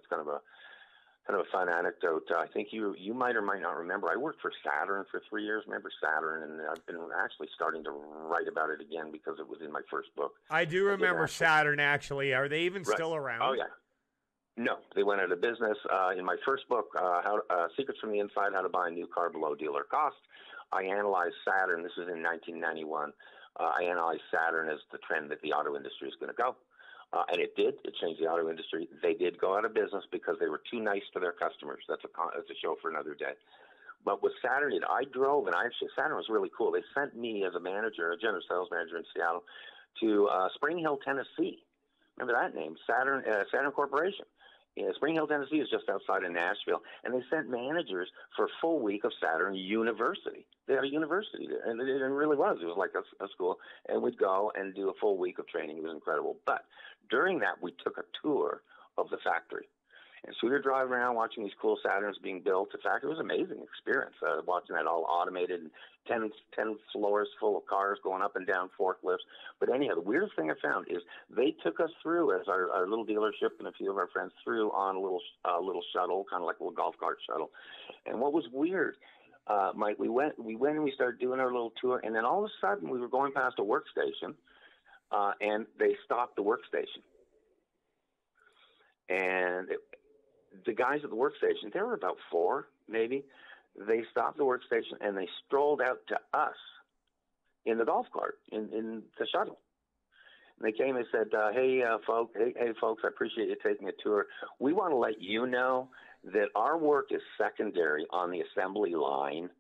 It's kind of a fun anecdote. I think you might or might not remember. I worked for Saturn for 3 years. Remember Saturn? And I've been actually starting to write about it again because it was in my first book. I do remember Saturn, actually. Are they even still around? Oh, yeah. No, they went out of business. In my first book, Secrets from the Inside, How to Buy a New Car Below Dealer Cost, I analyzed Saturn. This was in 1991. I analyzed Saturn as the trend that the auto industry is going to go. And it did. It changed the auto industry. They did go out of business because they were too nice to their customers. That's a show for another day. But with Saturn, I drove, and Saturn was really cool. They sent me as a manager, a general sales manager in Seattle, to Spring Hill, Tennessee. Remember that name, Saturn Corporation. Spring Hill, Tennessee is just outside of Nashville, and they sent managers for a full week of Saturn University. They had a university there, and it really was. It was like a school, and we'd go and do a full week of training. It was incredible. But during that, we took a tour of the factory. And so we were driving around watching these cool Saturns being built. In fact, it was an amazing experience, watching that all automated, 10 floors full of cars going up and down forklifts. But anyhow, the weirdest thing I found is they took us through, as our little dealership and a few of our friends through, on a little shuttle, kind of like a little golf cart shuttle. And what was weird, Mike, we went and we started doing our little tour, and then all of a sudden we were going past a workstation, and they stopped the workstation. And the guys at the workstation, there were about 4, maybe. They stopped the workstation and they strolled out to us in the golf cart, in the shuttle. And they came and said, hey, folks, I appreciate you taking a tour. We want to let you know that our work is secondary on the assembly line.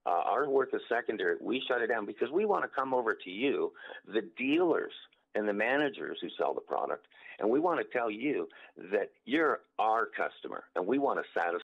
Our work is secondary. We shut it down because we want to come over to you, the dealers and the managers who sell the product, and we want to tell you that you're our customer, and we want to satisfy